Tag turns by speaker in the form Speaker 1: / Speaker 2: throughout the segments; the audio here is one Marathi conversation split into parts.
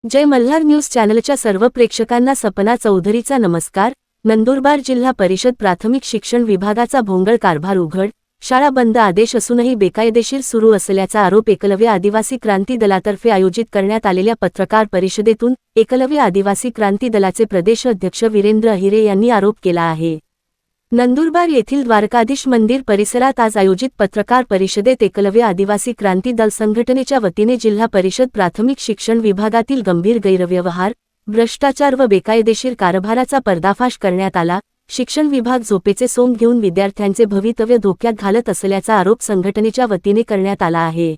Speaker 1: जय मल्हार न्यूज चॅनलच्या सर्व प्रेक्षकांना सपना चौधरीचा नमस्कार। नंदुरबार जिल्हा परिषद प्राथमिक शिक्षण विभागाचा भोंगळ कारभार उघड, शाळा बंद आदेश असूनही बेकायदेशीर सुरू असल्याचा आरोप एकलव्य आदिवासी क्रांती दलातर्फे आयोजित करण्यात आलेल्या पत्रकार परिषदेतून एकलव्य आदिवासी क्रांती दलाचे प्रदेश अध्यक्ष वीरेंद्र अहिरे यांनी आरोप केला आहे। नंदुरबार येथील द्वारकाधीश मंदिर परिसरात आज आयोजित पत्रकार परिषदेत एकलव्य आदिवासी क्रांती दल संघटनेच्या वतीने जिल्हा परिषद प्राथमिक शिक्षण विभागातील गंभीर गैरव्यवहार, भ्रष्टाचार व बेकायदेशीर कारभाराचा पर्दाफाश करण्यात आला। शिक्षण विभाग झोपेचे सोंग घेऊन विद्यार्थ्यांचे भवितव्य धोक्यात घालत असल्याचा आरोप संघटनेच्या वतीने करण्यात आला आहे।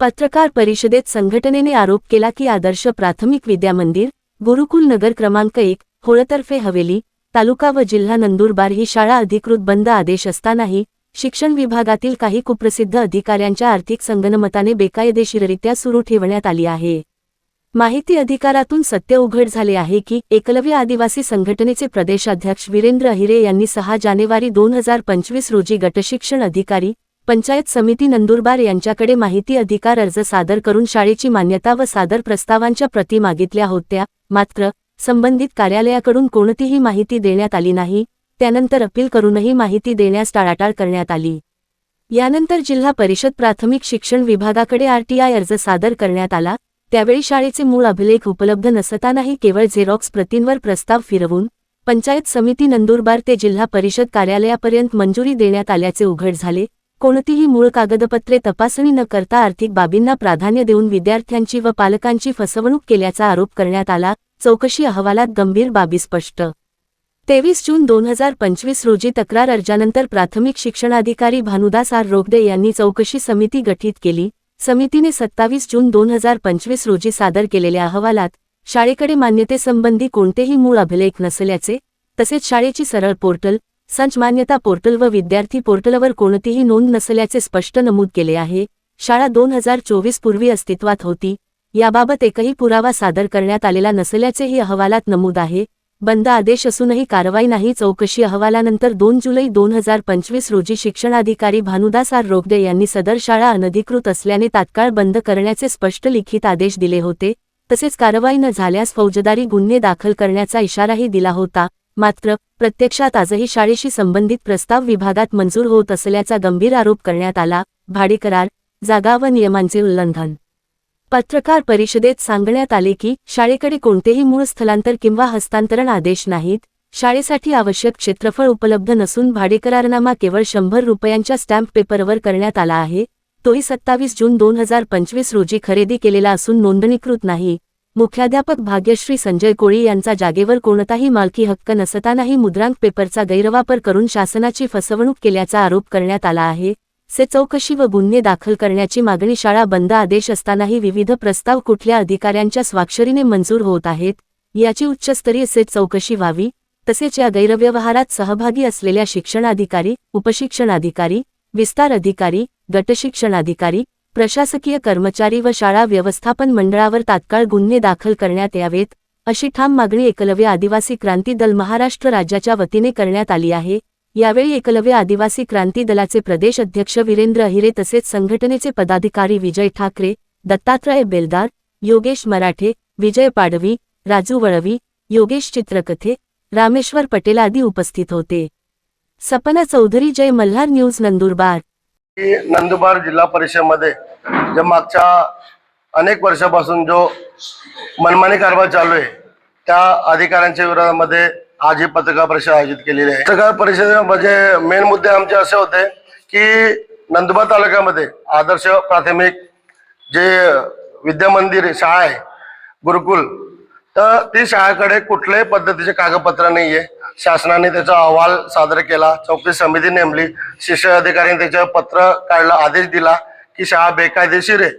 Speaker 1: पत्रकार परिषदेत संघटनेने आरोप केला की आदर्श प्राथमिक विद्या मंदिर, गुरुकुल नगर क्रमांक 1, होळतर्फे हवेली, तालुका व जिल्हा नंदुरबार ही शाळा अधिकृत बंद आदेश असतानाही शिक्षण विभागातील काही कुप्रसिद्ध अधिकाऱ्यांच्या आर्थिक संगनमताने बेकायदेशीररित्या सुरू ठेवण्यात आली आहे। माहिती अधिकारातून सत्य उघड झाले आहे की एकलव्य आदिवासी संघटनेचे प्रदेशाध्यक्ष वीरेंद्र अहिरे यांनी 6 जानेवारी 2025 रोजी गटशिक्षण अधिकारी, पंचायत समिती नंदुरबार यांच्याकडे माहिती अधिकार अर्ज सादर करून शाळेची मान्यता व सादर प्रस्तावांच्या प्रती मागितल्या होत्या। मात्र संबंधित कार्यालयाकडून कोणतीही माहिती देण्यात आली नाही। त्यानंतर अपील करूनही माहिती देण्यास टाळाटाळ करण्यात आली। यानंतर जिल्हा परिषद प्राथमिक शिक्षण विभागाकडे RTI अर्ज सादर करण्यात आला। त्यावेळी शाळेचे मूळ अभिलेख उपलब्ध नसतानाही केवळ झेरॉक्स प्रतींवर प्रस्ताव फिरवून पंचायत समिती नंदुरबार ते जिल्हा परिषद कार्यालयापर्यंत मंजुरी देण्यात आल्याचे उघड झाले। कोणतीही मूळ कागदपत्रे तपासणी न करता आर्थिक बाबींना प्राधान्य देऊन विद्यार्थ्यांची व पालकांची फसवणूक केल्याचा आरोप करण्यात आला। चौकशी अहवालात गंभीर बाबी स्पष्ट। 23 जून 2025 रोजी तक्रार अर्जानंतर प्राथमिक शिक्षणाधिकारी भानुदास आर रोगदे यांनी चौकशी समिती गठीत केली। समितीने 27 जून 2025 रोजी सादर केलेल्या अहवालात शाळेकडे मान्यतेसंबंधी कोणतेही मूळ अभिलेख नसल्याचे, तसेच शाळेची सरळ पोर्टल, संच मान्यता पोर्टल व विद्यार्थी पोर्टलवर कोणतीही नोंद नसल्याचे स्पष्ट नमूद केले आहे। शाळा 2024 पूर्वी अस्तित्वात होती, याबाबत एकही पुरावा सादर करण्यात आलेला नसल्याचेही अहवालात नमूद आहे। बंद आदेश असूनही कारवाई नाही। चौकशी अहवालानंतर 2 जुलै 2025 रोजी शिक्षणाधिकारी भानुदास आर रोगदे यांनी सदर शाळा अनधिकृत असल्याने तात्काळ बंद करण्याचे स्पष्ट लिखित आदेश दिले होते। तसेच कारवाई न झाल्यास फौजदारी गुन्हे दाखल करण्याचा इशाराही दिला होता। मात्र प्रत्यक्षात आजही शाळेशी संबंधित प्रस्ताव विभागात मंजूर होत असल्याचा गंभीर आरोप करण्यात आला। भाडे करार, जागा व नियमांचे उल्लंघन। पत्रकार परिषदेत सांगण्यात आले की शाळेकडे कोणतेही मूळ स्थलांतर किंवा हस्तांतरण आदेश नाहीत। शाळेसाठी आवश्यक क्षेत्रफळ उपलब्ध नसून भाडेकरारनामा केवळ 100 रुपयांच्या स्टॅम्प पेपरवर करण्यात आला आहे। तोही 27 जून 2025 रोजी खरेदी केलेला असून नोंदणीकृत नाही। मुख्याध्यापक भाग्यश्री संजय कोळी यांचा जागेवर कोणताही मालकी हक्क नसतानाही मुद्रांक पेपरचा गैरवापर करून शासनाची फसवणूक केल्याचा आरोप करण्यात आला आहे। से चौकशी व गुन्हे दाखल करण्याची मागणी। शाळा बंद आदेश असतानाही विविध प्रस्ताव कुठल्या अधिकाऱ्यांच्या स्वाक्षरीने मंजूर होत आहेत, याची उच्चस्तरीय से चौकशी व्हावी। तसेच या गैरव्यवहारात सहभागी असलेल्या शिक्षणाधिकारी, उपशिक्षणाधिकारी, विस्तार अधिकारी, गटशिक्षणाधिकारी, प्रशासकीय कर्मचारी व शाळा व्यवस्थापन मंडळावर तात्काळ गुन्हे दाखल करण्यात यावेत, अशी ठाम मागणी एकलव्य आदिवासी क्रांती दल महाराष्ट्र राज्याच्या वतीने करण्यात आली आहे। यावेळी एकलव्य आदिवासी क्रांती दलाचे प्रदेश अध्यक्ष वीरेंद्र अहिरे तसेच संघटनेचे पदाधिकारी विजय ठाकरे, दत्तात्रय बेलदार, योगेश मराठे, विजय पाडवी, राजू वळवी, योगेश चित्रकथे, रामेश्वर पटेल आदी उपस्थित होते। सपना चौधरी, जय मल्हार न्यूज, नंदुरबार।
Speaker 2: नंदुरबार जिल्हा परिषदेमध्ये जे मागच्या अनेक वर्षापासून जो मनमानी कारभार चालू आहे त्या अधिकाऱ्यांच्या विरोधामध्ये आज ही पत्रकार परिषद आयोजित केलेली आहे। पत्रकार परिषदेमध्ये मेन मुद्दे आमचे असे होते की नंदुरबार तालुक्यामध्ये आदर्श प्राथमिक जे विद्यामंदिर शाळा आहे, गुरुकुल, तर ती शाळेकडे कुठल्याही पद्धतीचे कागदपत्र नाहीये। शासनाने त्याचा अहवाल सादर केला, चौकशी समिती नेमली, शिक्षण अधिकाऱ्यांनी त्याचं पत्र काढलं, आदेश दिला की शाळा बेकायदेशीर आहे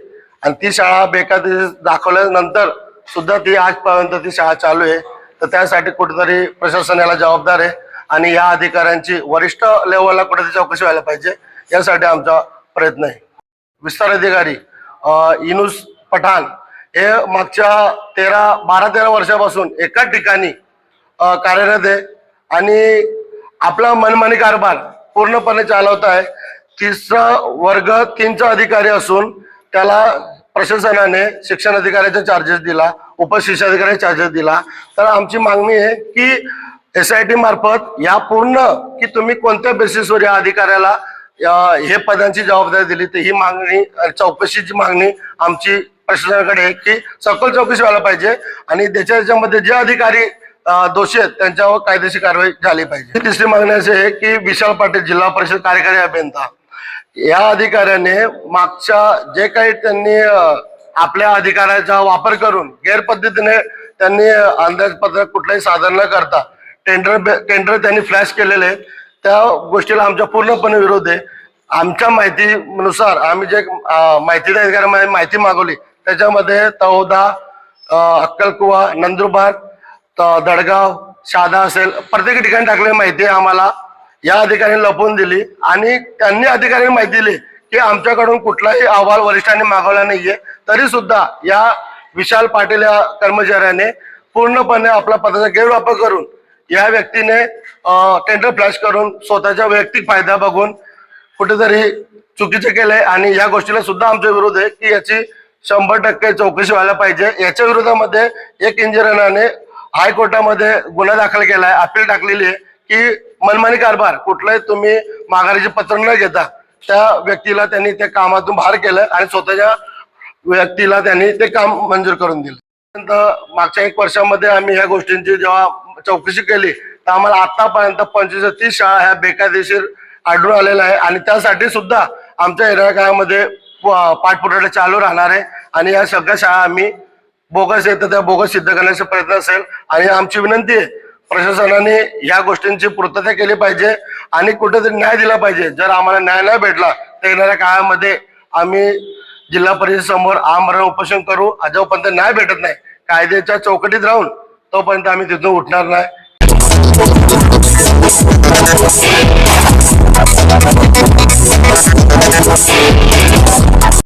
Speaker 2: आणि ती शाळा बेकायदेशीर दाखवल्यानंतर सुद्धा ती आजपर्यंत ती शाळा चालू आहे। तर त्यासाठी कुठेतरी प्रशासन याला जबाबदार आहे आणि या अधिकाऱ्यांची वरिष्ठ लेवलला कुठेतरी चौकशी व्हायला पाहिजे, यासाठी आमचा प्रयत्न आहे। विस्तार अधिकारी इनुस पठाण हे मागच्या 12-13 वर्षापासून एकाच ठिकाणी कार्यरत आहे आणि आपला मनमानी कारभार पूर्णपणे चालवत आहे। 3रा वर्ग 3चा अधिकारी असून त्याला प्रशासनाने शिक्षण अधिकाऱ्याचा चार्जेस दिला, उपशिक्षाधिकारी चार्जेस दिला, तर आमची मागणी आहे की SIT मार्फत या पूर्ण की तुम्ही कोणत्या बेसिसवर या अधिकाऱ्याला हे पदांची जबाबदारी दिली, तर ही मागणी चौकशीची मागणी आमची प्रशासनाकडे आहे की सखोल चौकशी व्हायला पाहिजे आणि त्याच्यामध्ये जे अधिकारी दोषी आहेत त्यांच्यावर कायदेशीर कारवाई झाली पाहिजे. तिसरी मागणी अशी आहे की विशाल पाटील जिल्हा परिषद कार्यकारी अभियंता या अधिकाऱ्याने मागच्या जे काही त्यांनी आपल्या अधिकाराचा वापर करून गैरपद्धतीने त्यांनी अंदाजपत्रक कुठलाही सादर न करता टेंडर त्यांनी फ्लॅश केलेले आहेत, त्या गोष्टीला आमचा पूर्णपणे विरोध आहे. आमच्या माहितीनुसार आम्ही जे माहिती अधिकाऱ्यांमध्ये माहिती मागवली त्याच्यामध्ये तळोदा, अक्कलकुवा, नंदुरबार, दडगाव, शहादा असेल प्रत्येक ठिकाणी टाकलेली माहिती आम्हाला या अधिकाऱ्यांनी लपवून दिली आणि त्यांनी अधिकाऱ्यांनी माहिती दिली की आमच्याकडून कुठलाही अहवाल वरिष्ठांनी मागवला नाहीये, तरी सुद्धा या विशाल पाटील या कर्मचाऱ्याने पूर्णपणे आपला पदाचा गैरवापर करून या व्यक्तीने टेंडर फ्लॅश करून स्वतःचा वैयक्तिक फायदा बघून कुठेतरी चुकीचे केलंय आणि या गोष्टीला सुद्धा आमचा विरोध आहे की याची 100% चौकशी व्हायला पाहिजे. याच्या विरोधामध्ये एक इंजिनियराने हायकोर्टामध्ये गुन्हा दाखल केलाय, अपील टाकलेली आहे की मनमानी कारभार कुठलाही तुम्ही माघारीचे पत्र न घेता त्या व्यक्तीला त्यांनी त्या कामातून बाहेर केलं आणि स्वतःच्या व्यक्तीला त्यांनी ते काम मंजूर करून दिलं. मागच्या 1 वर्षामध्ये आम्ही ह्या गोष्टींची जेव्हा चौकशी केली तर आम्हाला आतापर्यंत 25 ते 30 शाळा ह्या बेकायदेशीर आढळून आलेल्या आहे आणि त्यासाठी सुद्धा आमच्या येणाऱ्या काळामध्ये पाठपुरावा चालू राहणार आहे आणि या सगळ्या शाळा आम्ही बोगस आहेत तर त्या बोगस सिद्ध करण्याचा प्रयत्न असेल. आणि आमची विनंती आहे प्रशासनाने या गोष्टींची पूर्तता केली पाहिजे आणि कुठेतरी न्याय दिला पाहिजे. जर आम्हाला न्याय नाही भेटला तर येणाऱ्या काळामध्ये आम्ही जिल्हा परिषद समोर आमरण उपोषण करू. जोपर्यंत न्याय भेटत नाही कायद्याच्या चौकटीत राहून तोपर्यंत आम्ही तिथून उठणार नाही.